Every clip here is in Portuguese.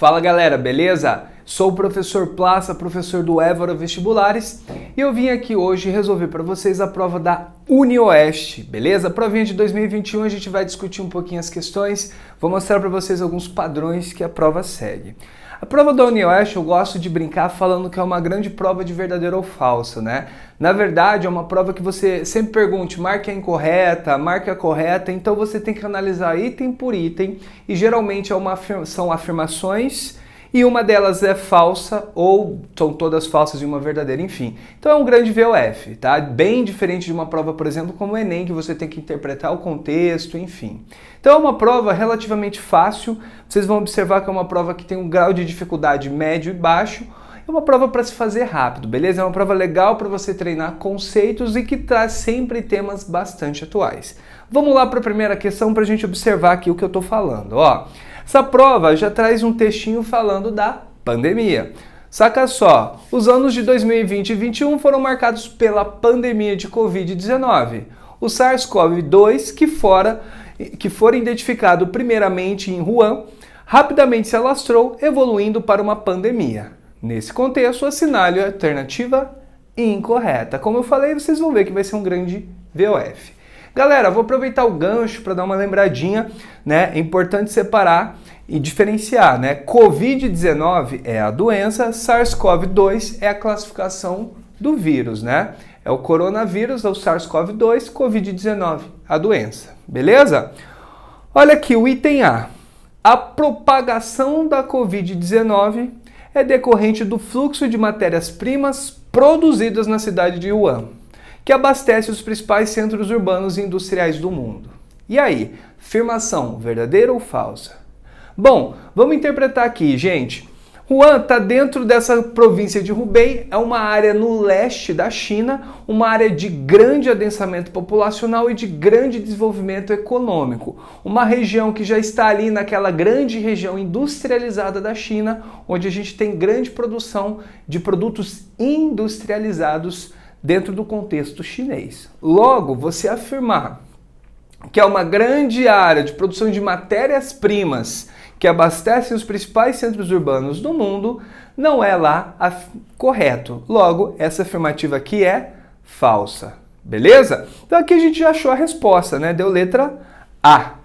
Fala galera, beleza? Sou o professor Plaça, professor do Évora Vestibulares, e eu vim aqui hoje resolver para vocês a prova da UniOeste, beleza? A provinha de 2021 a gente vai discutir um pouquinho as questões, vou mostrar para vocês alguns padrões que a prova segue. A prova da UniOeste eu gosto de brincar falando que é uma grande prova de verdadeiro ou falso, né? Na verdade é uma prova que você sempre pergunte, marque a incorreta, marque a correta, então você tem que analisar item por item e geralmente são afirmações e uma delas é falsa ou são todas falsas e uma verdadeira, enfim. Então é um grande VOF, tá? Bem diferente de uma prova, por exemplo, como o Enem, que você tem que interpretar o contexto, enfim. Então é uma prova relativamente fácil, vocês vão observar que é uma prova que tem um grau de dificuldade médio e baixo, é uma prova para se fazer rápido, beleza? É uma prova legal para você treinar conceitos e que traz sempre temas bastante atuais. Vamos lá para a primeira questão para a gente observar aqui o que eu estou falando, ó. Essa prova já traz um textinho falando da pandemia. Saca só, os anos de 2020 e 2021 foram marcados pela pandemia de Covid-19. O SARS-CoV-2, que fora identificado primeiramente em Wuhan, rapidamente se alastrou, evoluindo para uma pandemia. Nesse contexto, assinale a alternativa incorreta. Como eu falei, vocês vão ver que vai ser um grande VOF. Galera, vou aproveitar o gancho para dar uma lembradinha, né? É importante separar e diferenciar, né? Covid-19 é a doença, SARS-CoV-2 é a classificação do vírus, né? É o coronavírus, é o SARS-CoV-2, Covid-19, a doença, beleza? Olha aqui o item A. A propagação da Covid-19 é decorrente do fluxo de matérias-primas produzidas na cidade de Wuhan, que abastece os principais centros urbanos e industriais do mundo. E aí, afirmação verdadeira ou falsa? Bom, vamos interpretar aqui, gente. Wuhan está dentro dessa província de Hubei, é uma área no leste da China, uma área de grande adensamento populacional e de grande desenvolvimento econômico. Uma região que já está ali naquela grande região industrializada da China, onde a gente tem grande produção de produtos industrializados dentro do contexto chinês. Logo, você afirmar que é uma grande área de produção de matérias-primas que abastecem os principais centros urbanos do mundo, não é lá correto. Logo, essa afirmativa aqui é falsa. Beleza? Então aqui a gente já achou a resposta, né? Deu letra A.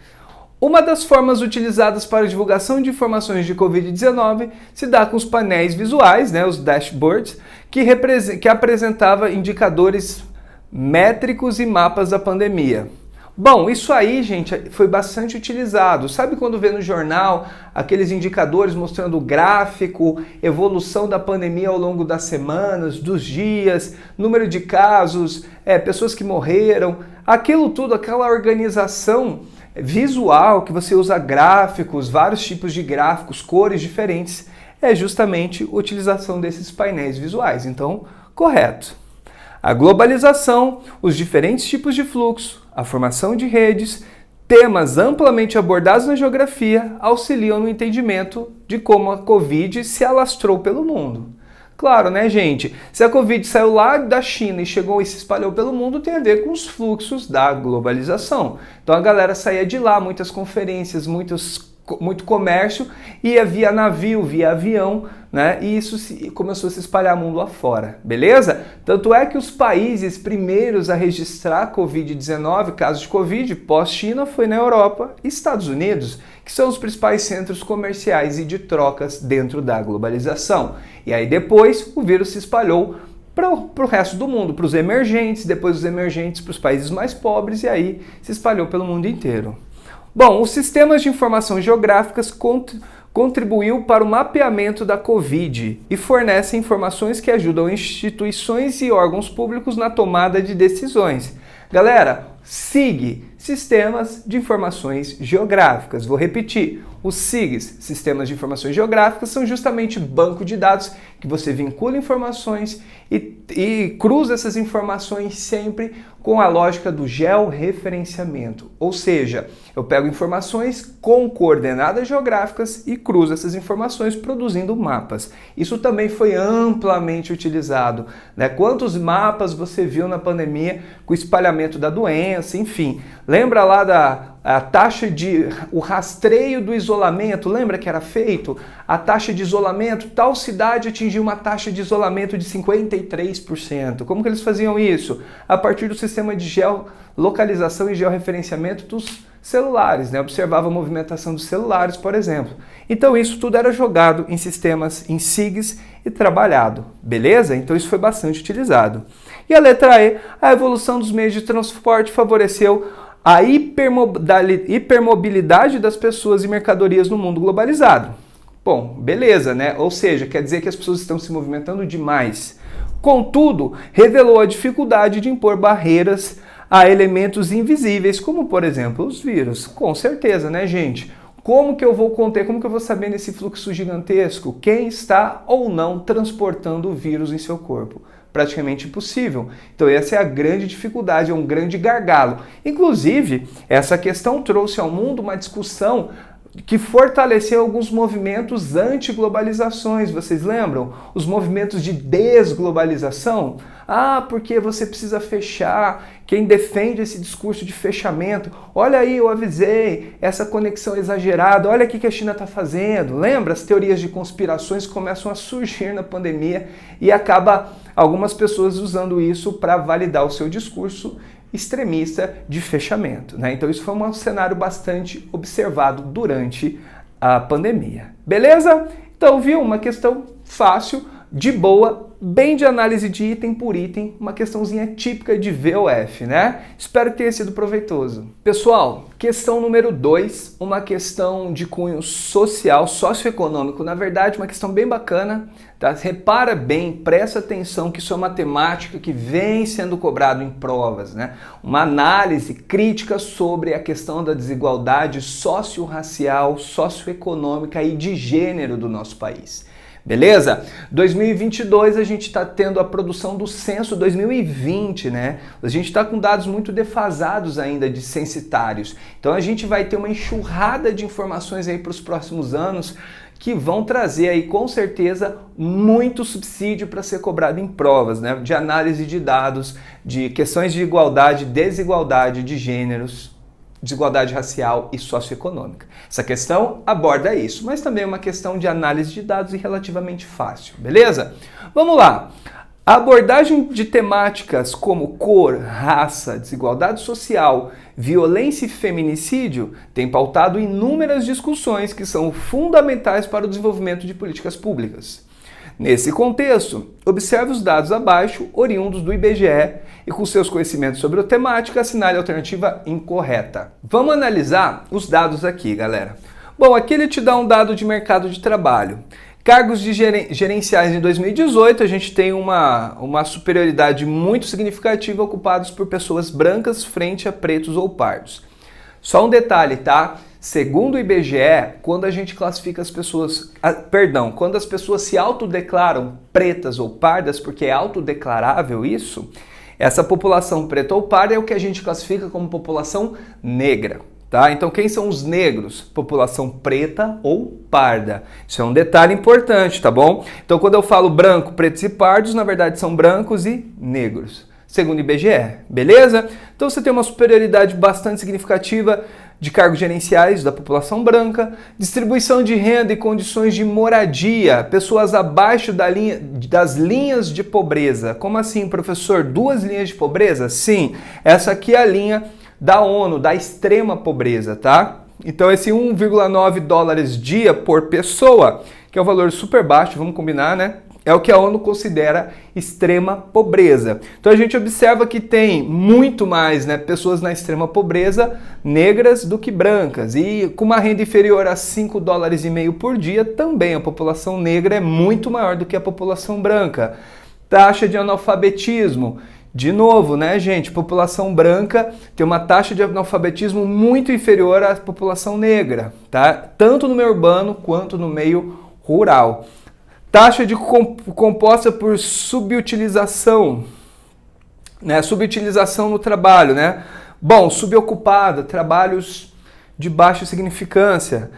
Uma das formas utilizadas para a divulgação de informações de Covid-19 se dá com os painéis visuais, né, os dashboards, que apresentava indicadores métricos e mapas da pandemia. Bom, isso aí, gente, foi bastante utilizado. Sabe quando vê no jornal aqueles indicadores mostrando o gráfico, evolução da pandemia ao longo das semanas, dos dias, número de casos, pessoas que morreram, aquilo tudo, aquela organização visual que você usa gráficos, vários tipos de gráficos, cores diferentes, é justamente a utilização desses painéis visuais. Então, correto. A globalização, os diferentes tipos de fluxo, a formação de redes, temas amplamente abordados na geografia auxiliam no entendimento de como a Covid se alastrou pelo mundo. Claro, né, gente? Se a Covid saiu lá da China e chegou e se espalhou pelo mundo, tem a ver com os fluxos da globalização. Então a galera saía de lá, muitas conferências, muito comércio, ia via navio, via avião, né? E isso começou a se espalhar mundo afora, beleza? Tanto é que os países primeiros a registrar Covid-19, casos de Covid, pós-China, foi na Europa e Estados Unidos, que são os principais centros comerciais e de trocas dentro da globalização. E aí depois o vírus se espalhou para o resto do mundo, para os emergentes, depois os emergentes para os países mais pobres e aí se espalhou pelo mundo inteiro. Bom, os sistemas de informação geográficas contribuiu para o mapeamento da Covid e fornecem informações que ajudam instituições e órgãos públicos na tomada de decisões. Galera, SIG, Sistemas de Informações Geográficas. Vou repetir, os SIGs, Sistemas de Informações Geográficas, são justamente banco de dados que você vincula informações e cruza essas informações sempre com a lógica do georreferenciamento. Ou seja, eu pego informações com coordenadas geográficas e cruzo essas informações produzindo mapas. Isso também foi amplamente utilizado, né? Quantos mapas você viu na pandemia com o espalhamento da doença, enfim. Lembra lá a taxa o rastreio do isolamento, lembra que era feito? A taxa de isolamento, tal cidade atingiu uma taxa de isolamento de 53%. Como que eles faziam isso? A partir do sistema de geolocalização e georreferenciamento dos celulares, né? Observava a movimentação dos celulares, por exemplo. Então isso tudo era jogado em sistemas, em SIGs e trabalhado, beleza? Então isso foi bastante utilizado. E a letra E, a evolução dos meios de transporte favoreceu a hipermobilidade das pessoas e mercadorias no mundo globalizado. Bom, beleza, né? Ou seja, quer dizer que as pessoas estão se movimentando demais. Contudo, revelou a dificuldade de impor barreiras a elementos invisíveis, como, por exemplo, os vírus. Com certeza, né, gente? Como que eu vou conter, como que eu vou saber nesse fluxo gigantesco quem está ou não transportando o vírus em seu corpo? Praticamente impossível. Então essa é a grande dificuldade, é um grande gargalo. Inclusive, essa questão trouxe ao mundo uma discussão que fortaleceu alguns movimentos anti-globalizações, vocês lembram? Os movimentos de desglobalização. Ah, porque você precisa fechar. Quem defende esse discurso de fechamento, olha aí, eu avisei, essa conexão exagerada, olha o que a China está fazendo. Lembra? As teorias de conspirações começam a surgir na pandemia e acaba algumas pessoas usando isso para validar o seu discurso extremista de fechamento, né? Então isso foi um cenário bastante observado durante a pandemia. Beleza? Então, viu? Uma questão fácil, de boa, bem de análise de item por item, uma questãozinha típica de VOF, né? Espero que tenha sido proveitoso. Pessoal, questão número 2, uma questão de cunho social, socioeconômico, na verdade, uma questão bem bacana, tá? Repara bem, presta atenção que isso é uma temática que vem sendo cobrado em provas, né? Uma análise crítica sobre a questão da desigualdade socio-racial, socioeconômica e de gênero do nosso país. Beleza? 2022 a gente está tendo a produção do censo 2020, né? A gente está com dados muito defasados ainda de censitários. Então a gente vai ter uma enxurrada de informações aí para os próximos anos que vão trazer aí com certeza muito subsídio para ser cobrado em provas, né? De análise de dados, de questões de igualdade, desigualdade de gêneros, desigualdade racial e socioeconômica. Essa questão aborda isso, mas também é uma questão de análise de dados e relativamente fácil, beleza? Vamos lá! A abordagem de temáticas como cor, raça, desigualdade social, violência e feminicídio tem pautado inúmeras discussões que são fundamentais para o desenvolvimento de políticas públicas. Nesse contexto, observe os dados abaixo, oriundos do IBGE, e com seus conhecimentos sobre a temática, assinale a alternativa incorreta. Vamos analisar os dados aqui, galera. Bom, aqui ele te dá um dado de mercado de trabalho. Cargos de gerenciais em 2018, a gente tem uma superioridade muito significativa ocupados por pessoas brancas frente a pretos ou pardos. Só um detalhe, tá? Segundo o IBGE, quando a gente classifica as pessoas, quando as pessoas se autodeclaram pretas ou pardas, porque é autodeclarável isso, essa população preta ou parda é o que a gente classifica como população negra, tá? Então quem são os negros? População preta ou parda. Isso é um detalhe importante, tá bom? Então quando eu falo branco, pretos e pardos, na verdade são brancos e negros, segundo o IBGE, beleza? Então você tem uma superioridade bastante significativa de cargos gerenciais da população branca, distribuição de renda e condições de moradia, pessoas abaixo das linhas de pobreza. Como assim, professor? 2 linhas de pobreza? Sim, essa aqui é a linha da ONU, da extrema pobreza, tá? Então esse 1,9 dólares dia por pessoa, que é um valor super baixo, vamos combinar, né? É o que a ONU considera extrema pobreza. Então a gente observa que tem muito mais, né, pessoas na extrema pobreza negras do que brancas. E com uma renda inferior a 5 dólares e meio por dia, também a população negra é muito maior do que a população branca. Taxa de analfabetismo. De novo, né, gente? População branca tem uma taxa de analfabetismo muito inferior à população negra, tá? Tanto no meio urbano quanto no meio rural. Taxa de composta por subutilização, né? Subutilização no trabalho, né? Bom, subocupada, trabalhos de baixa significância.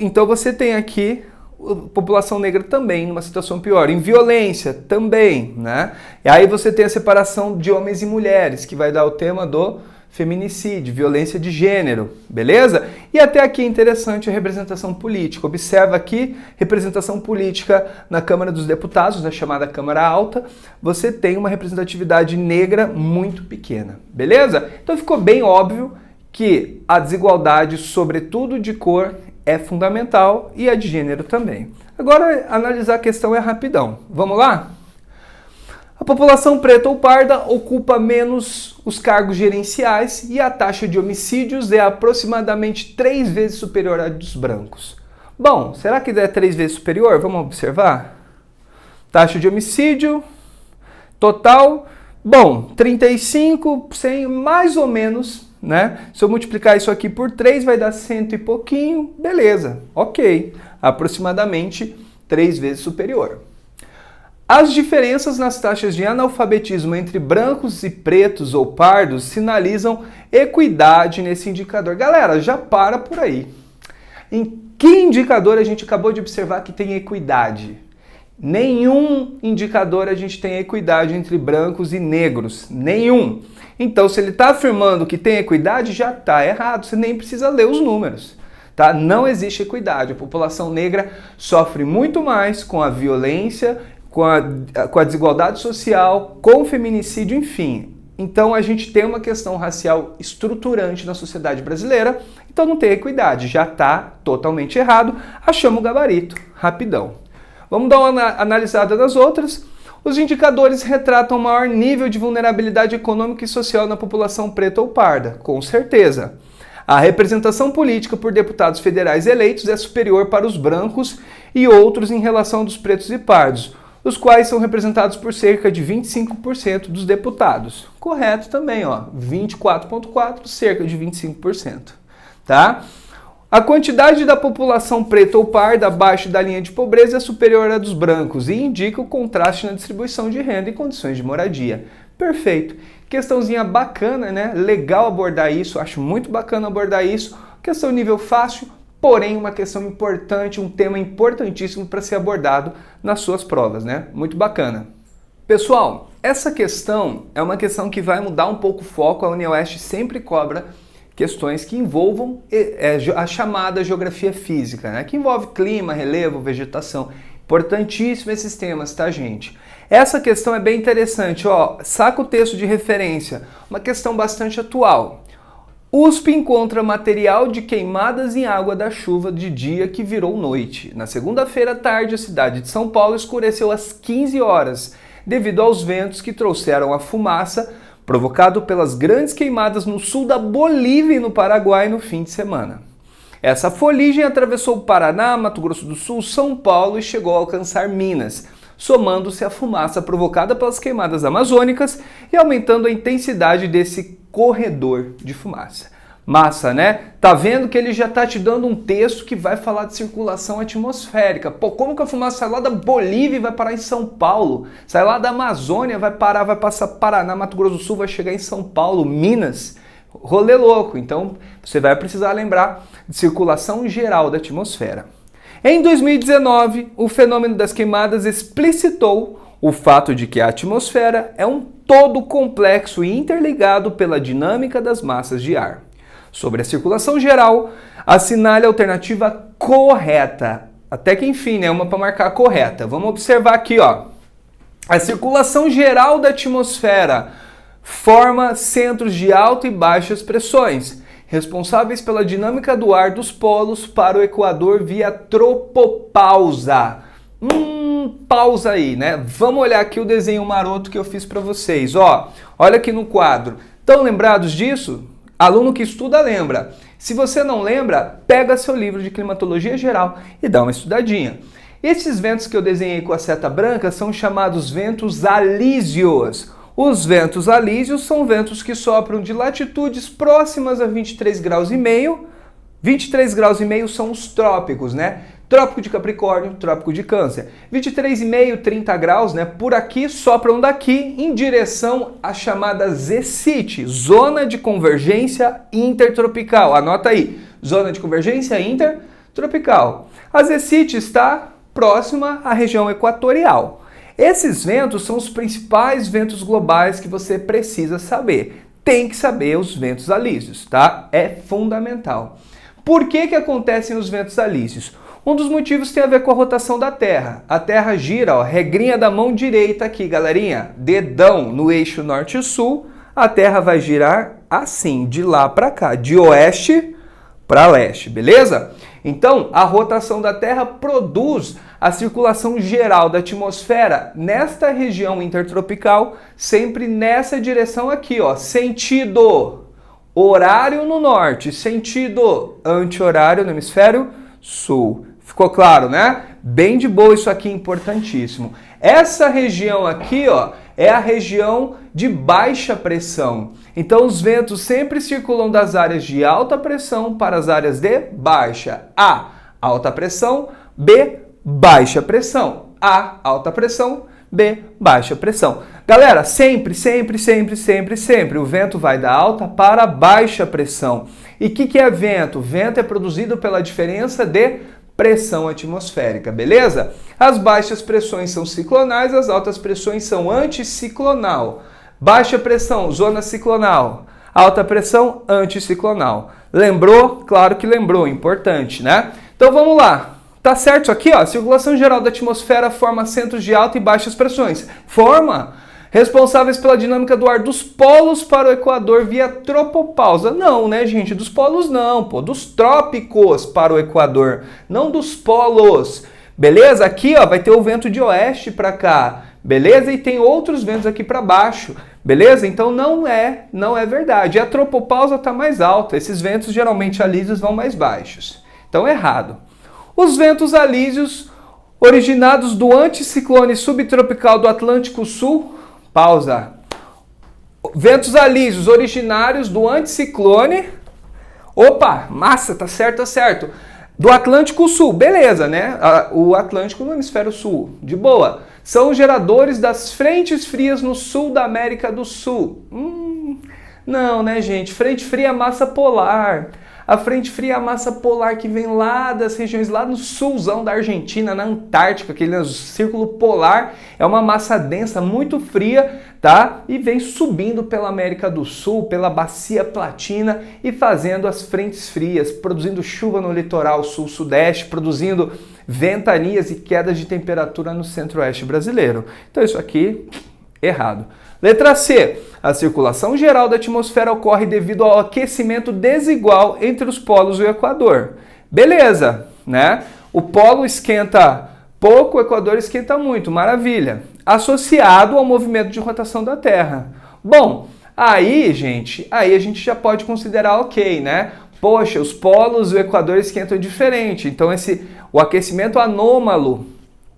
Então você tem aqui a população negra também numa situação pior. Em violência também, né? E aí você tem a separação de homens e mulheres, que vai dar o tema do feminicídio, violência de gênero, beleza? E até aqui é interessante a representação política. Observa aqui, representação política na Câmara dos Deputados, na chamada Câmara Alta, você tem uma representatividade negra muito pequena, beleza? Então ficou bem óbvio que a desigualdade, sobretudo de cor, é fundamental e a de gênero também. Agora, analisar a questão é rapidão. Vamos lá? A população preta ou parda ocupa menos os cargos gerenciais e a taxa de homicídios é aproximadamente 3 vezes superior à dos brancos. Bom, será que é 3 vezes superior? Vamos observar? Taxa de homicídio total, bom, 35, 100, mais ou menos, né? Se eu multiplicar isso aqui por 3, vai dar 100 e pouquinho, beleza, ok. Aproximadamente 3 vezes superior. As diferenças nas taxas de analfabetismo entre brancos e pretos ou pardos sinalizam equidade nesse indicador. Galera, já para por aí. Em que indicador a gente acabou de observar que tem equidade? Nenhum indicador a gente tem equidade entre brancos e negros. Nenhum. Então, se ele está afirmando que tem equidade, já está errado. Você nem precisa ler os números. Tá? Não existe equidade. A população negra sofre muito mais com a violência, com a desigualdade social, com o feminicídio, enfim. Então a gente tem uma questão racial estruturante na sociedade brasileira, então não tem equidade, já está totalmente errado, achamos o gabarito, rapidão. Vamos dar uma analisada nas outras. Os indicadores retratam maior nível de vulnerabilidade econômica e social na população preta ou parda, com certeza. A representação política por deputados federais eleitos é superior para os brancos e outros em relação dos pretos e pardos, os quais são representados por cerca de 25% dos deputados. Correto também, ó, 24,4%, cerca de 25%. Tá? A quantidade da população preta ou parda abaixo da linha de pobreza é superior à dos brancos e indica o contraste na distribuição de renda e condições de moradia. Perfeito. Questãozinha bacana, né? Legal abordar isso, acho muito bacana abordar isso. Questão nível fácil, porém uma questão importante, um tema importantíssimo para ser abordado nas suas provas, né? Muito bacana. Pessoal, essa questão é uma questão que vai mudar um pouco o foco. A UniOeste sempre cobra questões que envolvam a chamada geografia física, né? Que envolve clima, relevo, vegetação. Importantíssimo esses temas, tá, gente? Essa questão é bem interessante, ó. Saca o texto de referência, uma questão bastante atual. USP encontra material de queimadas em água da chuva de dia que virou noite. Na segunda-feira à tarde, a cidade de São Paulo escureceu às 15 horas, devido aos ventos que trouxeram a fumaça provocado pelas grandes queimadas no sul da Bolívia e no Paraguai no fim de semana. Essa fuligem atravessou o Paraná, Mato Grosso do Sul, São Paulo e chegou a alcançar Minas, somando-se à fumaça provocada pelas queimadas amazônicas e aumentando a intensidade desse corredor de fumaça. Massa, né? Tá vendo que ele já tá te dando um texto que vai falar de circulação atmosférica. Pô, como que a fumaça sai lá da Bolívia e vai parar em São Paulo? Sai lá da Amazônia, vai passar Paraná, Mato Grosso do Sul, vai chegar em São Paulo, Minas. Rolê louco. Então, você vai precisar lembrar de circulação geral da atmosfera. Em 2019, o fenômeno das queimadas explicitou o fato de que a atmosfera é um todo complexo e interligado pela dinâmica das massas de ar. Sobre a circulação geral, assinale a alternativa correta. Até que enfim, né? Uma para marcar correta. Vamos observar aqui, ó. A circulação geral da atmosfera forma centros de alta e baixas pressões, responsáveis pela dinâmica do ar dos polos para o equador via tropopausa. Pausa aí, né? Vamos olhar aqui o desenho maroto que eu fiz para vocês. Ó, olha aqui no quadro. Estão lembrados disso? Aluno que estuda lembra. Se você não lembra, pega seu livro de climatologia geral e dá uma estudadinha. Esses ventos que eu desenhei com a seta branca são chamados ventos alísios. Os ventos alísios são ventos que sopram de latitudes próximas a 23 graus e meio. 23 graus e meio são os trópicos, né? Trópico de Capricórnio, Trópico de Câncer. 23,5, 30 graus, né? Por aqui, sopram daqui em direção à chamada ZCIT, Zona de Convergência Intertropical. Anota aí, Zona de Convergência Intertropical. A ZCIT está próxima à região equatorial. Esses ventos são os principais ventos globais que você precisa saber. tem que saber os ventos alísios, tá? É fundamental. Por que acontecem os ventos alísios? Um dos motivos tem a ver com a rotação da Terra. A Terra gira, ó, regrinha da mão direita aqui, galerinha. Dedão no eixo norte e sul. A Terra vai girar assim, de lá para cá, de oeste para leste, beleza? Então, a rotação da Terra produz a circulação geral da atmosfera nesta região intertropical, sempre nessa direção aqui, ó, sentido horário no norte, sentido anti-horário no hemisfério sul. Ficou claro, né? Bem de boa, isso aqui é importantíssimo. Essa região aqui, ó, é a região de baixa pressão. Então, os ventos sempre circulam das áreas de alta pressão para as áreas de baixa. A, alta pressão. B, baixa pressão. A, alta pressão. B, baixa pressão. Galera, sempre, o vento vai da alta para baixa pressão. E o que é vento? Vento é produzido pela diferença de pressão atmosférica, beleza? As baixas pressões são ciclonais, as altas pressões são anticiclonal. Baixa pressão, zona ciclonal. Alta pressão, anticiclonal. Lembrou? Claro que lembrou, importante, né? Então vamos lá. Tá certo isso aqui, ó? A circulação geral da atmosfera forma centros de alta e baixas pressões. Forma responsáveis pela dinâmica do ar dos polos para o equador via tropopausa. Não, né, gente? Dos polos não, pô. Dos trópicos para o equador, não dos polos. Beleza? Aqui, ó, vai ter o vento de oeste para cá. Beleza? E tem outros ventos aqui para baixo. Beleza? Então não é verdade. A tropopausa está mais alta. Esses ventos geralmente alísios vão mais baixos. Então errado. Os ventos alísios originados do anticiclone subtropical do Atlântico Sul. Pausa. Ventos alísios originários do anticiclone. Opa, massa, tá certo. Do Atlântico Sul, beleza, né? O Atlântico no hemisfério sul, de boa. São geradores das frentes frias no sul da América do Sul. Não, né, gente? Frente fria é massa polar. A frente fria é a massa polar que vem lá das regiões, lá no sulzão da Argentina, na Antártica, aquele círculo polar. É uma massa densa, muito fria, tá? E vem subindo pela América do Sul, pela Bacia Platina e fazendo as frentes frias, produzindo chuva no litoral sul-sudeste, produzindo ventanias e quedas de temperatura no centro-oeste brasileiro. Então isso aqui, errado. Letra C. A circulação geral da atmosfera ocorre devido ao aquecimento desigual entre os polos e o equador. Beleza, né? O polo esquenta pouco, o equador esquenta muito, maravilha. Associado ao movimento de rotação da Terra. Bom, aí, gente, a gente já pode considerar ok, né? Poxa, os polos e o equador esquentam diferente, então o aquecimento anômalo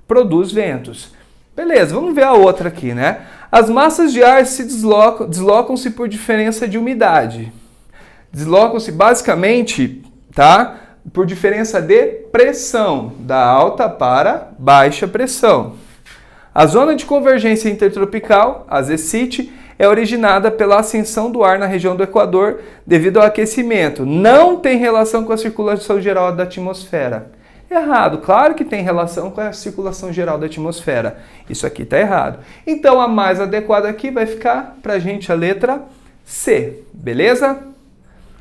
produz ventos. Beleza, vamos ver a outra aqui, né? As massas de ar se deslocam-se por diferença de umidade. Deslocam-se basicamente, tá? Por diferença de pressão, da alta para baixa pressão. A zona de convergência intertropical, a ZCIT, é originada pela ascensão do ar na região do Equador devido ao aquecimento. Não tem relação com a circulação geral da atmosfera. Errado, claro que tem relação com a circulação geral da atmosfera. Isso aqui está errado. Então a mais adequada aqui vai ficar para a gente a letra C, beleza?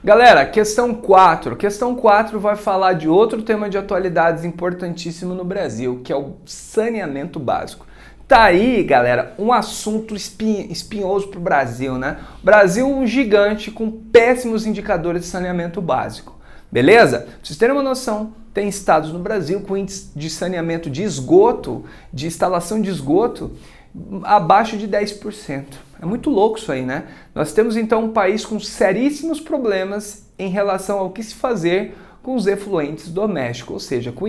Galera, questão 4. Questão 4 vai falar de outro tema de atualidades importantíssimo no Brasil, que é o saneamento básico. Tá aí, galera, um assunto espinhoso para o Brasil, né? Brasil um gigante com péssimos indicadores de saneamento básico. Beleza? Pra vocês terem uma noção, tem estados no Brasil com índice de saneamento de esgoto, de instalação de esgoto, abaixo de 10%. É muito louco isso aí, né? Nós temos então um país com seríssimos problemas em relação ao que se fazer com os efluentes domésticos, ou seja, com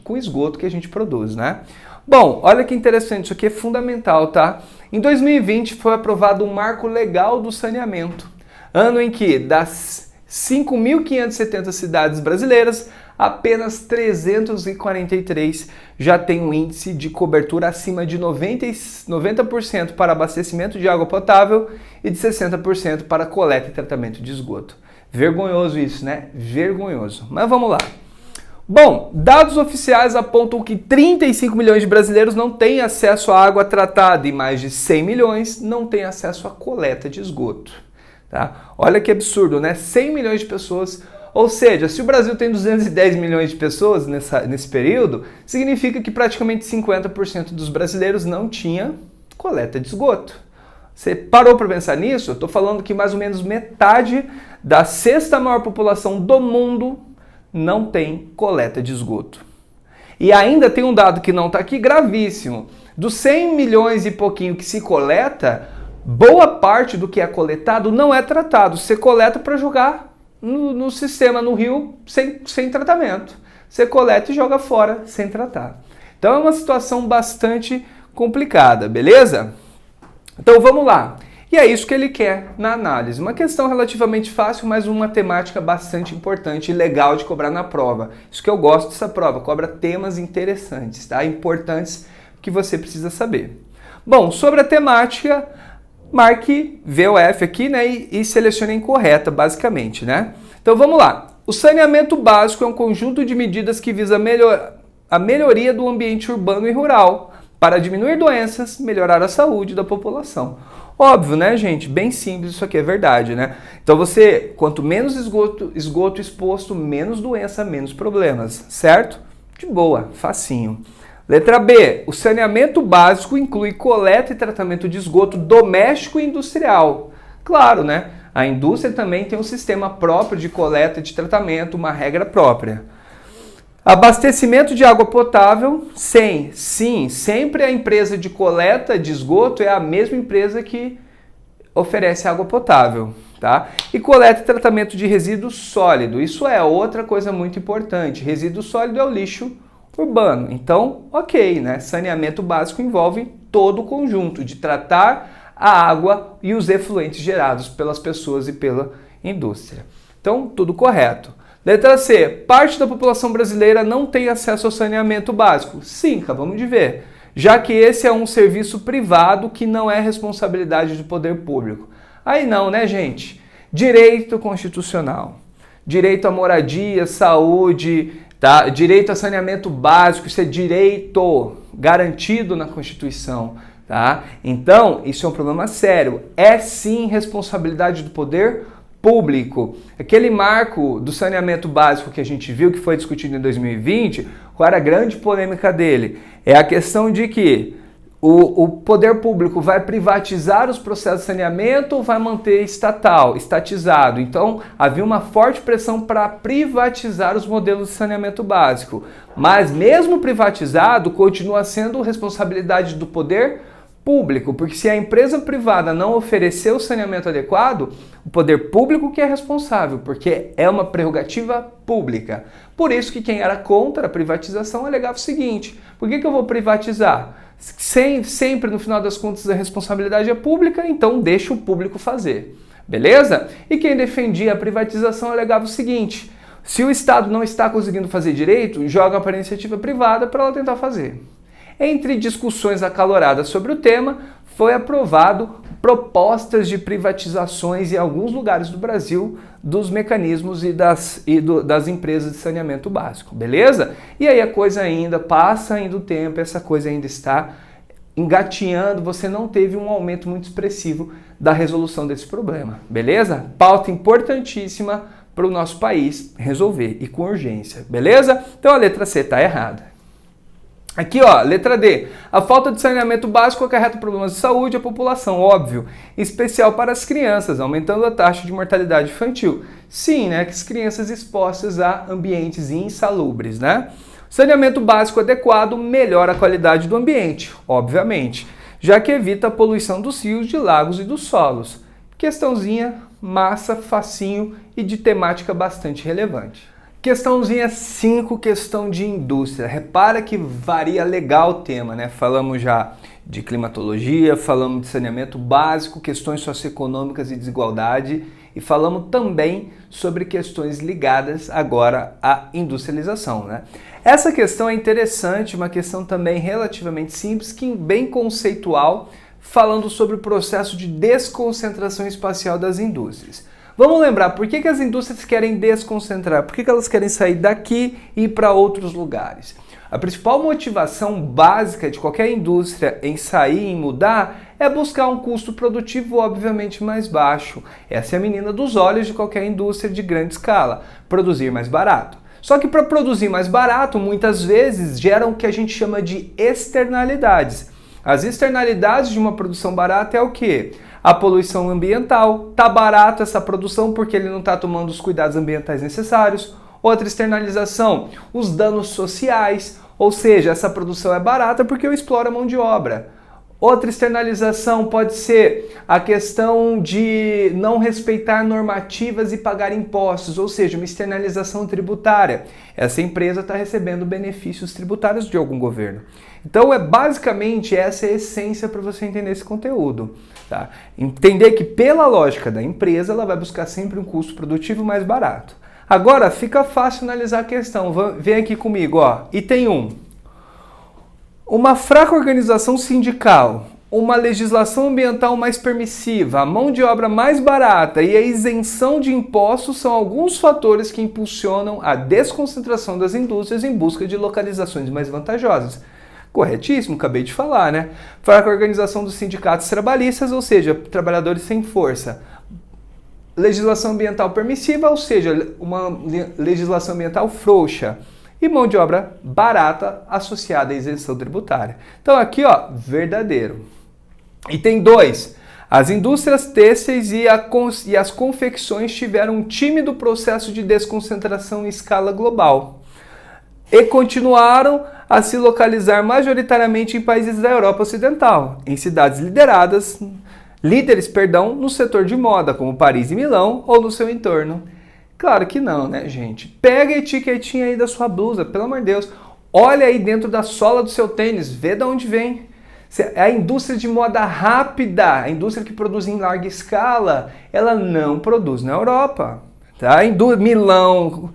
o esgoto que a gente produz, né? Bom, olha que interessante, isso aqui é fundamental, tá? Em 2020 foi aprovado um marco legal do saneamento, ano em que das 5.570 cidades brasileiras, apenas 343 já tem um índice de cobertura acima de 90% para abastecimento de água potável e de 60% para coleta e tratamento de esgoto. Vergonhoso isso, né? Vergonhoso. Mas vamos lá. Bom, dados oficiais apontam que 35 milhões de brasileiros não têm acesso à água tratada e mais de 100 milhões não têm acesso à coleta de esgoto. Tá? Olha que absurdo, né? 100 milhões de pessoas. Ou seja, se o Brasil tem 210 milhões de pessoas nesse período, significa que praticamente 50% dos brasileiros não tinha coleta de esgoto. Você parou para pensar nisso? Eu estou falando que mais ou menos metade da sexta maior população do mundo não tem coleta de esgoto. E ainda tem um dado que não está aqui, gravíssimo. Dos 100 milhões e pouquinho que se coleta, boa parte do que é coletado não é tratado. Você coleta para jogar no sistema, no rio, sem tratamento. Você coleta e joga fora sem tratar. Então é uma situação bastante complicada, beleza? Então vamos lá. E é isso que ele quer na análise. Uma questão relativamente fácil, mas uma temática bastante importante e legal de cobrar na prova. Isso que eu gosto dessa prova, cobra temas interessantes, tá? Importantes que você precisa saber. Bom, sobre a temática, marque V ou F aqui, né? E selecione a incorreta, basicamente, né? Então vamos lá. O saneamento básico é um conjunto de medidas que visa a melhoria do ambiente urbano e rural, para diminuir doenças, melhorar a saúde da população. Óbvio, né, gente? Bem simples, isso aqui é verdade, né? Então quanto menos esgoto exposto, menos doença, menos problemas, certo? De boa, facinho. Letra B. O saneamento básico inclui coleta e tratamento de esgoto doméstico e industrial. Claro, né? A indústria também tem um sistema próprio de coleta e de tratamento, uma regra própria. Abastecimento de água potável, sim, sempre a empresa de coleta de esgoto é a mesma empresa que oferece água potável, tá? E coleta e tratamento de resíduo sólido, isso é outra coisa muito importante. Resíduo sólido é o lixo urbano, então, ok, né? Saneamento básico envolve todo o conjunto de tratar a água e os efluentes gerados pelas pessoas e pela indústria. Então, tudo correto. Letra C. Parte da população brasileira não tem acesso ao saneamento básico. Sim, acabamos de ver. Já que esse é um serviço privado que não é responsabilidade do poder público. Aí não, né, gente? Direito constitucional. Direito à moradia, saúde, tá? Direito a saneamento básico, isso é direito garantido na Constituição, tá? Então, isso é um problema sério. É sim responsabilidade do poder público. Aquele marco do saneamento básico que a gente viu, que foi discutido em 2020, qual era a grande polêmica dele? É a questão de que o poder público vai privatizar os processos de saneamento ou vai manter estatizado? Então, havia uma forte pressão para privatizar os modelos de saneamento básico. Mas mesmo privatizado, continua sendo responsabilidade do poder público, porque se a empresa privada não oferecer o saneamento adequado, o poder público que é responsável, porque é uma prerrogativa pública. Por isso que quem era contra a privatização alegava o seguinte: por que eu vou privatizar? Sempre, no final das contas, a responsabilidade é pública, então deixa o público fazer. Beleza? E quem defendia a privatização alegava o seguinte: se o Estado não está conseguindo fazer direito, joga para a iniciativa privada para ela tentar fazer. Entre discussões acaloradas sobre o tema, foi aprovado propostas de privatizações em alguns lugares do Brasil dos mecanismos e das empresas de saneamento básico, beleza? E aí a coisa ainda passa ainda o tempo, essa coisa ainda está engatinhando, você não teve um aumento muito expressivo da resolução desse problema, beleza? Pauta importantíssima para o nosso país resolver e com urgência, beleza? Então a letra C está errada. Aqui, ó, letra D. A falta de saneamento básico acarreta problemas de saúde à população, óbvio, em especial para as crianças, aumentando a taxa de mortalidade infantil. Sim, né, que as crianças expostas a ambientes insalubres, né? Saneamento básico adequado melhora a qualidade do ambiente, obviamente, já que evita a poluição dos rios, de lagos e dos solos. Questãozinha, massa, facinho e de temática bastante relevante. Questãozinha 5, questão de indústria. Repara que varia legal o tema, né? Falamos já de climatologia, falamos de saneamento básico, questões socioeconômicas e desigualdade e falamos também sobre questões ligadas agora à industrialização, né? Essa questão é interessante, uma questão também relativamente simples, que bem conceitual, falando sobre o processo de desconcentração espacial das indústrias. Vamos lembrar, por que as indústrias querem desconcentrar? Por que elas querem sair daqui e ir para outros lugares? A principal motivação básica de qualquer indústria em sair, em mudar, é buscar um custo produtivo obviamente mais baixo. Essa é a menina dos olhos de qualquer indústria de grande escala, produzir mais barato. Só que para produzir mais barato, muitas vezes geram o que a gente chama de externalidades. As externalidades de uma produção barata é o quê? A poluição ambiental. Tá barato essa produção porque ele não está tomando os cuidados ambientais necessários. Outra externalização, os danos sociais, ou seja, essa produção é barata porque eu exploro a mão de obra. Outra externalização pode ser a questão de não respeitar normativas e pagar impostos, ou seja, uma externalização tributária. Essa empresa está recebendo benefícios tributários de algum governo. Então, basicamente essa é a essência para você entender esse conteúdo. Tá? Entender que, pela lógica da empresa, ela vai buscar sempre um custo produtivo mais barato. Agora, fica fácil analisar a questão. Vem aqui comigo, ó. Item 1. Uma fraca organização sindical, uma legislação ambiental mais permissiva, a mão de obra mais barata e a isenção de impostos são alguns fatores que impulsionam a desconcentração das indústrias em busca de localizações mais vantajosas. Corretíssimo, acabei de falar, né? Fraca organização dos sindicatos trabalhistas, ou seja, trabalhadores sem força. Legislação ambiental permissiva, ou seja, uma legislação ambiental frouxa. E mão de obra barata associada à isenção tributária. Então aqui, ó, verdadeiro. Item 2. As indústrias têxteis e as confecções tiveram um tímido processo de desconcentração em escala global e continuaram a se localizar majoritariamente em países da Europa Ocidental, em cidades líderes no setor de moda, como Paris e Milão, ou no seu entorno. Claro que não, né, gente? Pega a etiquetinha aí da sua blusa, pelo amor de Deus. Olha aí dentro da sola do seu tênis, vê de onde vem. A indústria de moda rápida, a indústria que produz em larga escala, ela não produz na Europa. Tá? Milão,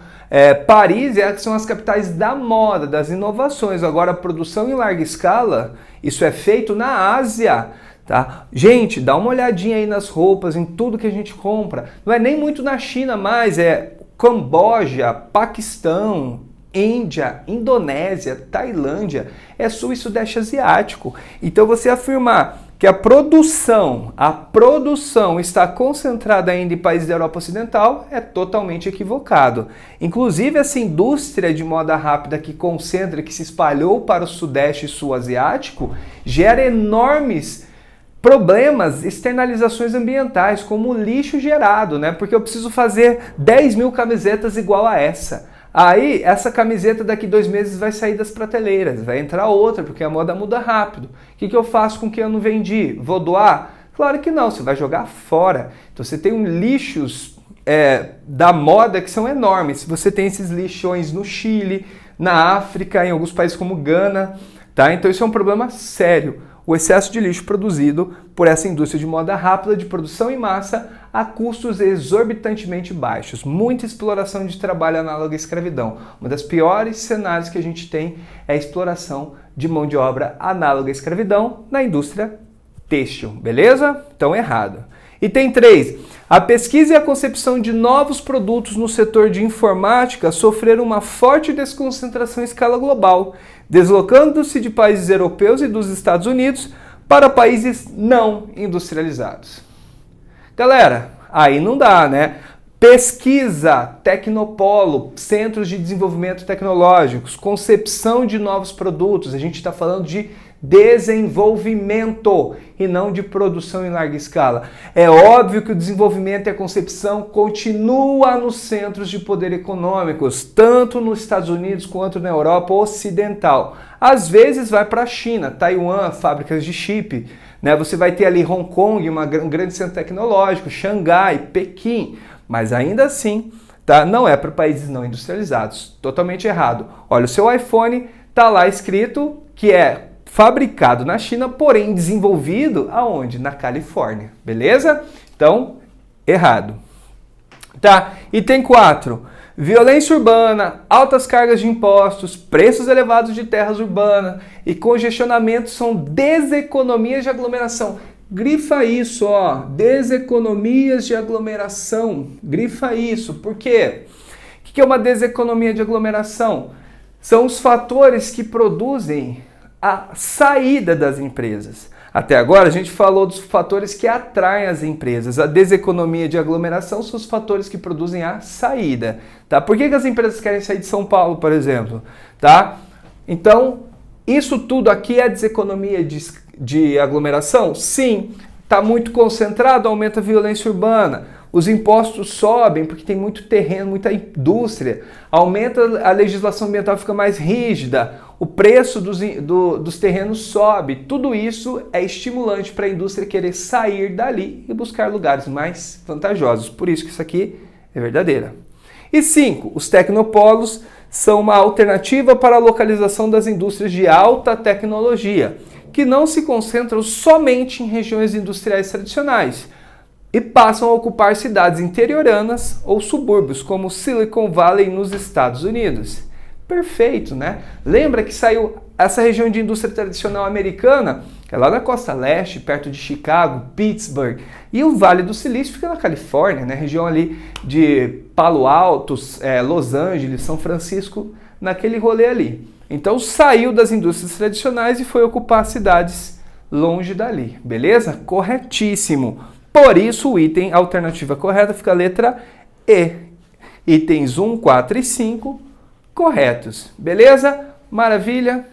Paris são as capitais da moda, das inovações. Agora, a produção em larga escala, isso é feito na Ásia. Tá? Gente, dá uma olhadinha aí nas roupas, em tudo que a gente compra. Não é nem muito na China mais, é Camboja, Paquistão, Índia, Indonésia, Tailândia, é sul e sudeste asiático. Então você afirmar que a produção está concentrada ainda em países da Europa Ocidental é totalmente equivocado. Inclusive essa indústria de moda rápida que se espalhou para o sudeste e sul asiático, gera enormes problemas, externalizações ambientais, como o lixo gerado, né? Porque eu preciso fazer 10 mil camisetas igual a essa. Aí, essa camiseta daqui 2 meses vai sair das prateleiras, vai entrar outra, porque a moda muda rápido. O que eu faço com o que eu não vendi? Vou doar? Claro que não, você vai jogar fora. Então você tem lixos da moda que são enormes. Você tem esses lixões no Chile, na África, em alguns países como Gana, tá? Então isso é um problema sério. O excesso de lixo produzido por essa indústria de moda rápida de produção em massa a custos exorbitantemente baixos. Muita exploração de trabalho análoga à escravidão. Um dos piores cenários que a gente tem é a exploração de mão de obra análoga à escravidão na indústria têxtil, beleza? Então, errado. Item 3. A pesquisa e a concepção de novos produtos no setor de informática sofreram uma forte desconcentração em escala global, deslocando-se de países europeus e dos Estados Unidos para países não industrializados. Galera, aí não dá, né? Pesquisa, Tecnopolo, centros de desenvolvimento tecnológicos, concepção de novos produtos, a gente está falando de desenvolvimento e não de produção em larga escala. É óbvio que o desenvolvimento e a concepção continua nos centros de poder econômicos, tanto nos Estados Unidos quanto na Europa Ocidental. Às vezes vai para a China, Taiwan, fábricas de chip, né? Você vai ter ali Hong Kong, um grande centro tecnológico, Xangai, Pequim, mas ainda assim, tá? Não é para países não industrializados. Totalmente errado. Olha, o seu iPhone tá lá escrito que é fabricado na China, porém desenvolvido aonde? Na Califórnia, beleza? Então, errado. Tá, item 4. Violência urbana, altas cargas de impostos, preços elevados de terras urbanas e congestionamento são deseconomias de aglomeração. Grifa isso, ó, deseconomias de aglomeração. Grifa isso, por quê? O que é uma deseconomia de aglomeração? São os fatores que produzem a saída das empresas. Até agora a gente falou dos fatores que atraem as empresas. A deseconomia de aglomeração são os fatores que produzem a saída, tá? Por que as empresas querem sair de São Paulo, por exemplo, tá? Então, isso tudo aqui é deseconomia de aglomeração? Sim. Está muito concentrado, aumenta a violência urbana. Os impostos sobem porque tem muito terreno, muita indústria. Aumenta a legislação ambiental, fica mais rígida. O preço dos terrenos sobe. Tudo isso é estimulante para a indústria querer sair dali e buscar lugares mais vantajosos. Por isso que isso aqui é verdadeira. E 5. Os tecnopolos são uma alternativa para a localização das indústrias de alta tecnologia, que não se concentram somente em regiões industriais tradicionais e passam a ocupar cidades interioranas ou subúrbios, como Silicon Valley nos Estados Unidos. Perfeito, né? Lembra que saiu essa região de indústria tradicional americana, que é lá na costa leste, perto de Chicago, Pittsburgh, e o Vale do Silício fica na Califórnia, né? Região ali de Palo Alto, Los Angeles, São Francisco, naquele rolê ali. Então saiu das indústrias tradicionais e foi ocupar cidades longe dali, beleza? Corretíssimo. Por isso o item alternativa correta fica a letra E. Itens 1, 4 e 5 corretos, beleza? Maravilha?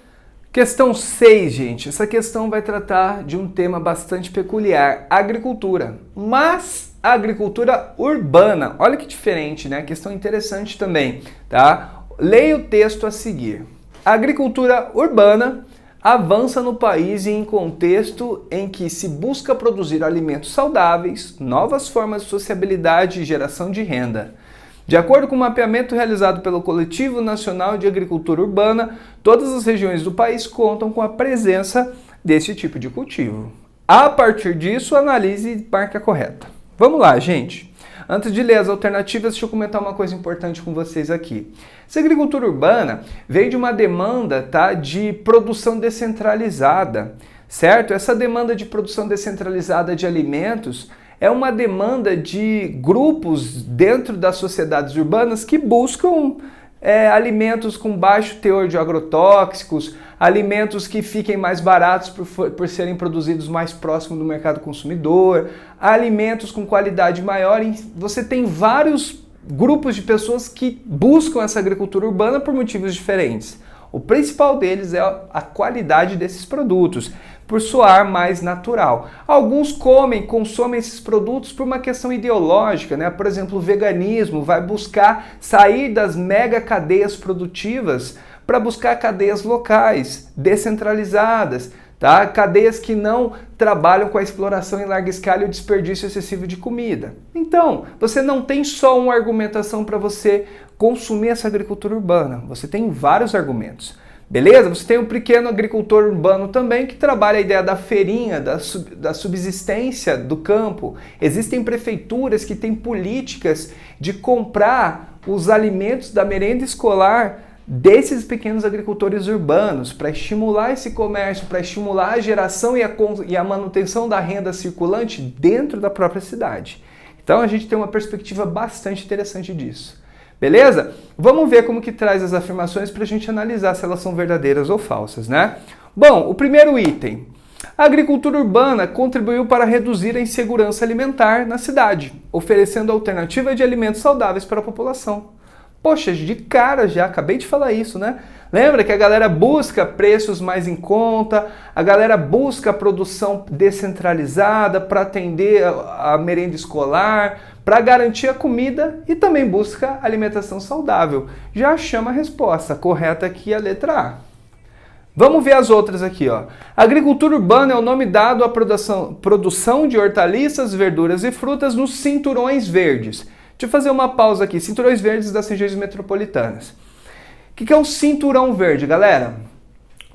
Questão 6, gente. Essa questão vai tratar de um tema bastante peculiar, agricultura. Mas a agricultura urbana. Olha que diferente, né? Questão interessante também, tá? Leia o texto a seguir. A agricultura urbana avança no país em contexto em que se busca produzir alimentos saudáveis, novas formas de sociabilidade e geração de renda. De acordo com o mapeamento realizado pelo Coletivo Nacional de Agricultura Urbana, todas as regiões do país contam com a presença desse tipo de cultivo. A partir disso, analise e marque a correta. Vamos lá, gente. Antes de ler as alternativas, deixa eu comentar uma coisa importante com vocês aqui. Essa agricultura urbana veio de uma demanda, tá, de produção descentralizada, certo? Essa demanda de produção descentralizada de alimentos é uma demanda de grupos dentro das sociedades urbanas que buscam alimentos com baixo teor de agrotóxicos, alimentos que fiquem mais baratos por serem produzidos mais próximo do mercado consumidor, alimentos com qualidade maior. Você tem vários grupos de pessoas que buscam essa agricultura urbana por motivos diferentes. O principal deles é a qualidade desses produtos, por soar mais natural. Alguns consomem esses produtos por uma questão ideológica, né? Por exemplo, o veganismo vai buscar sair das mega cadeias produtivas para buscar cadeias locais, descentralizadas, tá? Cadeias que não trabalham com a exploração em larga escala e o desperdício excessivo de comida. Então, você não tem só uma argumentação para você consumir essa agricultura urbana, você tem vários argumentos. Beleza? Você tem um pequeno agricultor urbano também que trabalha a ideia da feirinha, da subsistência do campo. Existem prefeituras que têm políticas de comprar os alimentos da merenda escolar desses pequenos agricultores urbanos para estimular esse comércio, para estimular a geração e a manutenção da renda circulante dentro da própria cidade. Então a gente tem uma perspectiva bastante interessante disso. Beleza? Vamos ver como que traz as afirmações para a gente analisar se elas são verdadeiras ou falsas, né? Bom, o primeiro item. A agricultura urbana contribuiu para reduzir a insegurança alimentar na cidade, oferecendo alternativa de alimentos saudáveis para a população. Poxa, de cara já, acabei de falar isso, né? Lembra que a galera busca preços mais em conta, a galera busca produção descentralizada para atender a merenda escolar, para garantir a comida e também busca alimentação saudável. Já chama a resposta correta aqui, a letra A. Vamos ver as outras aqui, ó. Agricultura urbana é o nome dado à produção de hortaliças, verduras e frutas nos cinturões verdes. Deixa eu fazer uma pausa aqui. Cinturões verdes das regiões metropolitanas. O que é um cinturão verde, galera?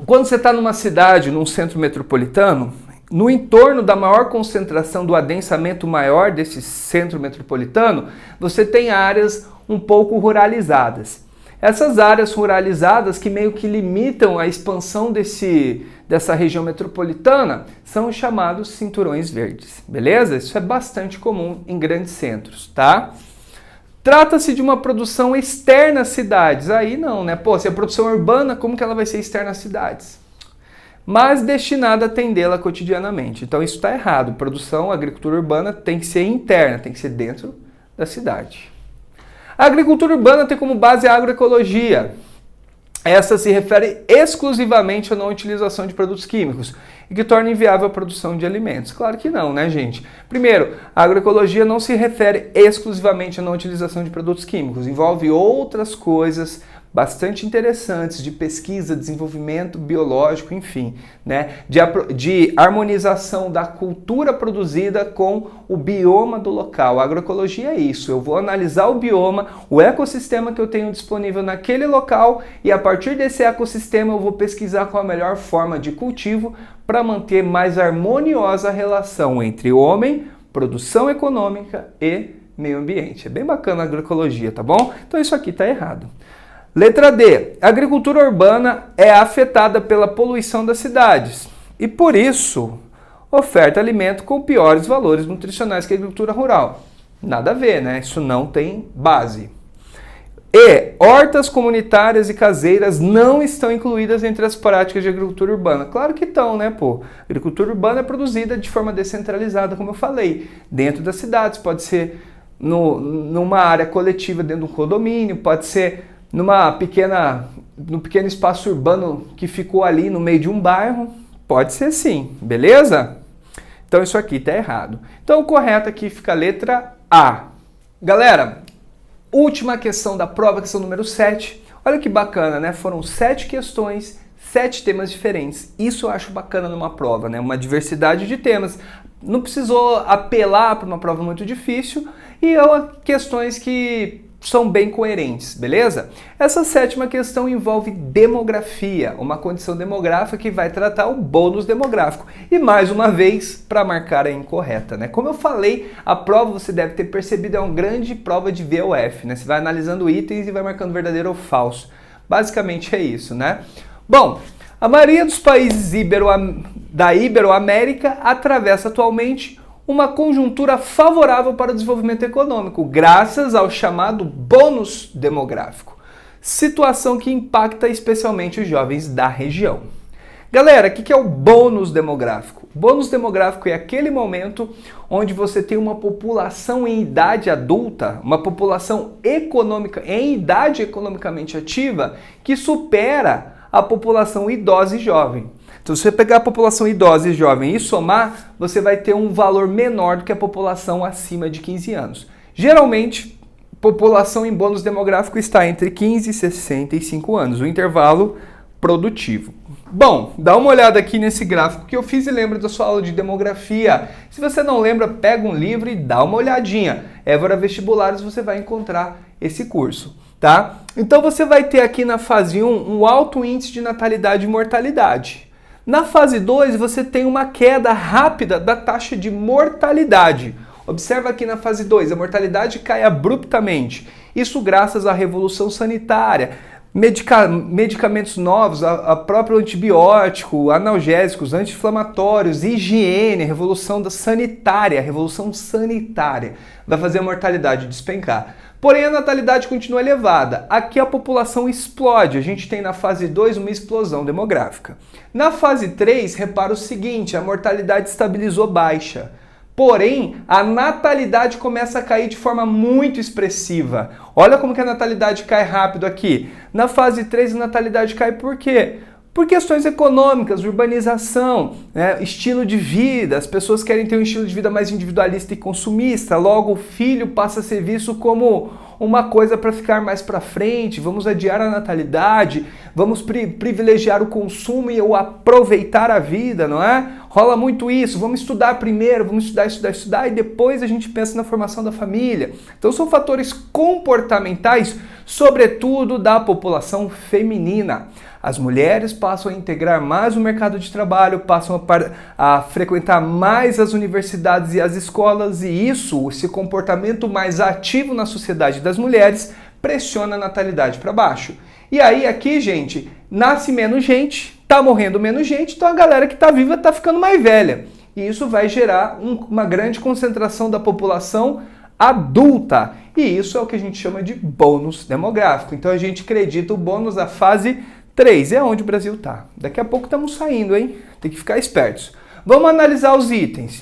Quando você está numa cidade, num centro metropolitano, no entorno da maior concentração do adensamento maior desse centro metropolitano, você tem áreas um pouco ruralizadas. Essas áreas ruralizadas que meio que limitam a expansão dessa região metropolitana são os chamados cinturões verdes, beleza? Isso é bastante comum em grandes centros, tá? Trata-se de uma produção externa às cidades. Aí não, né? Pô, se é produção urbana, como que ela vai ser externa às cidades? mas destinada a atendê-la cotidianamente. Então isso está errado. Produção, agricultura urbana tem que ser interna, tem que ser dentro da cidade. A agricultura urbana tem como base a agroecologia. Essa se refere exclusivamente à não utilização de produtos químicos e que torna inviável a produção de alimentos. Claro que não, né, gente? Primeiro, a agroecologia não se refere exclusivamente à não utilização de produtos químicos, envolve outras coisas bastante interessantes de pesquisa, desenvolvimento biológico, enfim, né? De harmonização da cultura produzida com o bioma do local. A agroecologia é isso, eu vou analisar o bioma, o ecossistema que eu tenho disponível naquele local e a partir desse ecossistema eu vou pesquisar qual a melhor forma de cultivo para manter mais harmoniosa a relação entre homem, produção econômica e meio ambiente. É bem bacana a agroecologia, tá bom? Então isso aqui está errado. Letra D. A agricultura urbana é afetada pela poluição das cidades e, por isso, oferta alimento com piores valores nutricionais que a agricultura rural. Nada a ver, né? Isso não tem base. E hortas comunitárias e caseiras não estão incluídas entre as práticas de agricultura urbana. Claro que estão, né, pô? A agricultura urbana é produzida de forma descentralizada, como eu falei, dentro das cidades. Pode ser numa área coletiva dentro de um condomínio, pode ser num pequeno espaço urbano que ficou ali no meio de um bairro, pode ser sim, beleza? Então isso aqui está errado. Então o correto aqui fica a letra A. Galera, última questão da prova, questão número 7. Olha que bacana, né? Foram 7 questões, 7 temas diferentes. Isso eu acho bacana numa prova, né? Uma diversidade de temas. Não precisou apelar para uma prova muito difícil e questões que são bem coerentes, beleza? Essa 7ª questão envolve demografia, uma condição demográfica que vai tratar o bônus demográfico. E mais uma vez, para marcar a incorreta, né? Como eu falei, a prova, você deve ter percebido, é uma grande prova de VOF, né? Você vai analisando itens e vai marcando verdadeiro ou falso. Basicamente é isso, né? Bom, a maioria dos países da Iberoamérica atravessa atualmente uma conjuntura favorável para o desenvolvimento econômico, graças ao chamado bônus demográfico, situação que impacta especialmente os jovens da região. Galera, o que é o bônus demográfico? O bônus demográfico é aquele momento onde você tem uma população em idade adulta, uma população econômica em idade economicamente ativa que supera a população idosa e jovem. Então, se você pegar a população idosa e jovem e somar, você vai ter um valor menor do que a população acima de 15 anos. Geralmente, população em bônus demográfico está entre 15 e 65 anos, o intervalo produtivo. Bom, dá uma olhada aqui nesse gráfico que eu fiz e lembra da sua aula de demografia. Se você não lembra, pega um livro e dá uma olhadinha. Évora Vestibulares, você vai encontrar esse curso, tá? Então, você vai ter aqui na fase 1 um alto índice de natalidade e mortalidade. Na fase 2, você tem uma queda rápida da taxa de mortalidade. Observa aqui na fase 2, a mortalidade cai abruptamente. Isso graças à revolução sanitária, medicamentos novos, a próprio antibiótico, analgésicos, anti-inflamatórios, higiene, revolução sanitária vai fazer a mortalidade despencar. Porém, a natalidade continua elevada. Aqui a população explode. A gente tem na fase 2 uma explosão demográfica. Na fase 3, repara o seguinte, a mortalidade estabilizou baixa. Porém, a natalidade começa a cair de forma muito expressiva. Olha como que a natalidade cai rápido aqui. Na fase 3, a natalidade cai por quê? Por questões econômicas, urbanização, né, estilo de vida, as pessoas querem ter um estilo de vida mais individualista e consumista, logo o filho passa a ser visto como uma coisa para ficar mais para frente, vamos adiar a natalidade, vamos privilegiar o consumo e o aproveitar a vida, não é? Rola muito isso, vamos estudar primeiro, vamos estudar e depois a gente pensa na formação da família. Então são fatores comportamentais, sobretudo da população feminina. As mulheres passam a integrar mais o mercado de trabalho, passam a frequentar mais as universidades e as escolas, e isso, esse comportamento mais ativo na sociedade das mulheres, pressiona a natalidade para baixo. E aí aqui, gente, nasce menos gente, tá morrendo menos gente, então a galera que tá viva tá ficando mais velha. E isso vai gerar uma grande concentração da população adulta. E isso é o que a gente chama de bônus demográfico. Então a gente acredita o bônus da fase 3 é onde o Brasil está. Daqui a pouco estamos saindo, hein? Tem que ficar espertos. Vamos analisar os itens.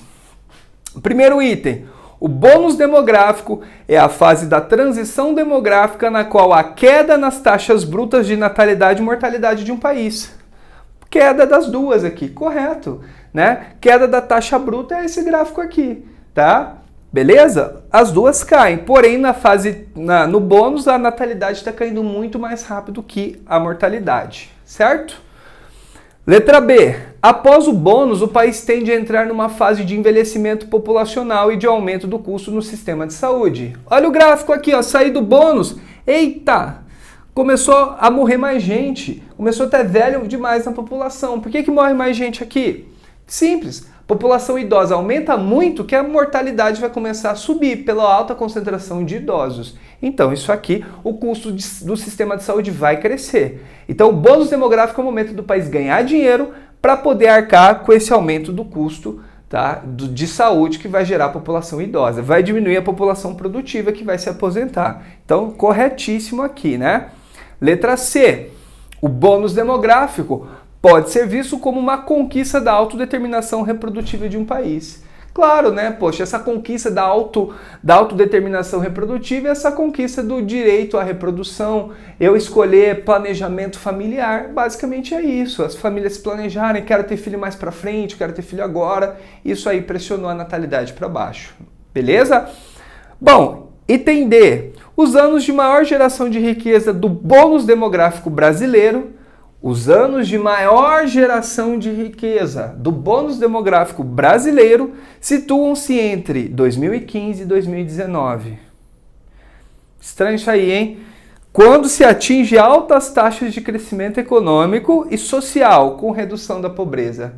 Primeiro item, o bônus demográfico é a fase da transição demográfica na qual há queda nas taxas brutas de natalidade e mortalidade de um país. Queda das duas aqui, correto, né? Queda da taxa bruta é esse gráfico aqui, tá? Beleza? As duas caem, porém no bônus a natalidade está caindo muito mais rápido que a mortalidade, certo? Letra B. Após o bônus, o país tende a entrar numa fase de envelhecimento populacional e de aumento do custo no sistema de saúde. Olha o gráfico aqui, ó, sair do bônus, eita! Começou a morrer mais gente, começou a ter velho demais na população. Por que morre mais gente aqui? Simples. População idosa aumenta muito que a mortalidade vai começar a subir pela alta concentração de idosos. Então, isso aqui, o custo do sistema de saúde vai crescer. Então, o bônus demográfico é o momento do país ganhar dinheiro para poder arcar com esse aumento do custo, tá, de saúde que vai gerar a população idosa. Vai diminuir a população produtiva que vai se aposentar. Então, corretíssimo aqui, né? Letra C. O bônus demográfico pode ser visto como uma conquista da autodeterminação reprodutiva de um país. Claro, né? Poxa, essa conquista da autodeterminação reprodutiva é essa conquista do direito à reprodução, eu escolher planejamento familiar, basicamente é isso. As famílias se planejarem, quero ter filho mais pra frente, quero ter filho agora, isso aí pressionou a natalidade para baixo. Beleza? Bom, item D. Os anos de maior geração de riqueza do bônus demográfico brasileiro. Os anos de maior geração de riqueza do bônus demográfico brasileiro situam-se entre 2015 e 2019. Estranho isso aí, hein? Quando se atinge altas taxas de crescimento econômico e social com redução da pobreza.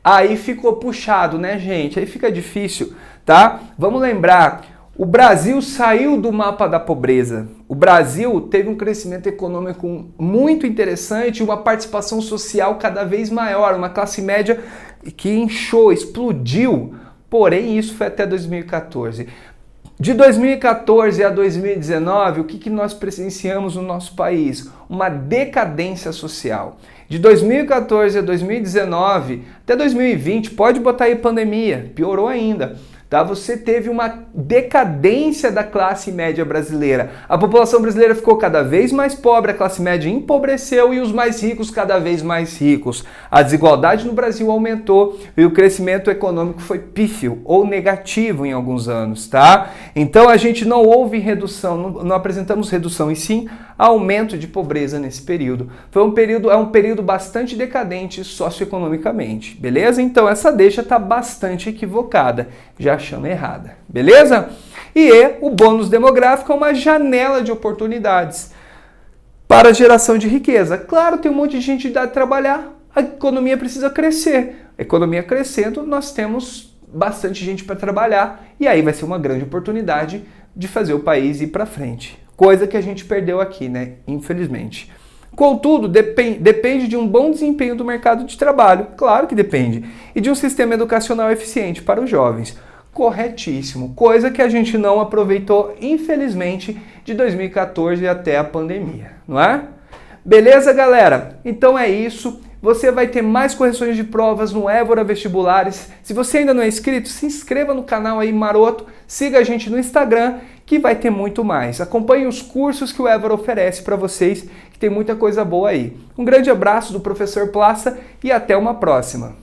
Aí ficou puxado, né, gente? Aí fica difícil, tá? Vamos lembrar, o Brasil saiu do mapa da pobreza. O Brasil teve um crescimento econômico muito interessante, uma participação social cada vez maior, uma classe média que inchou, explodiu. Porém, isso foi até 2014. De 2014 a 2019, o que nós presenciamos no nosso país? Uma decadência social. De 2014 a 2019, até 2020, pode botar aí pandemia, piorou ainda. Tá? Você teve uma decadência da classe média brasileira. A população brasileira ficou cada vez mais pobre, a classe média empobreceu e os mais ricos cada vez mais ricos. A desigualdade no Brasil aumentou e o crescimento econômico foi pífio ou negativo em alguns anos, tá? Então a gente não houve redução, não apresentamos redução e sim aumento de pobreza nesse período. É um período bastante decadente socioeconomicamente, beleza? Então essa deixa está bastante equivocada. Já chama errada, beleza? O bônus demográfico é uma janela de oportunidades para a geração de riqueza. Claro, tem um monte de gente que dá de trabalhar, a economia precisa crescer. A economia crescendo, nós temos bastante gente para trabalhar e aí vai ser uma grande oportunidade de fazer o país ir para frente. Coisa que a gente perdeu aqui, né? Infelizmente. Contudo, depende de um bom desempenho do mercado de trabalho, claro que depende, e de um sistema educacional eficiente para os jovens. Corretíssimo, coisa que a gente não aproveitou, infelizmente, de 2014 até a pandemia, não é? Beleza, galera? Então é isso. Você vai ter mais correções de provas no Évora Vestibulares. Se você ainda não é inscrito, se inscreva no canal aí maroto, siga a gente no Instagram, que vai ter muito mais. Acompanhe os cursos que o Évora oferece para vocês, que tem muita coisa boa aí. Um grande abraço do professor Plaça e até uma próxima.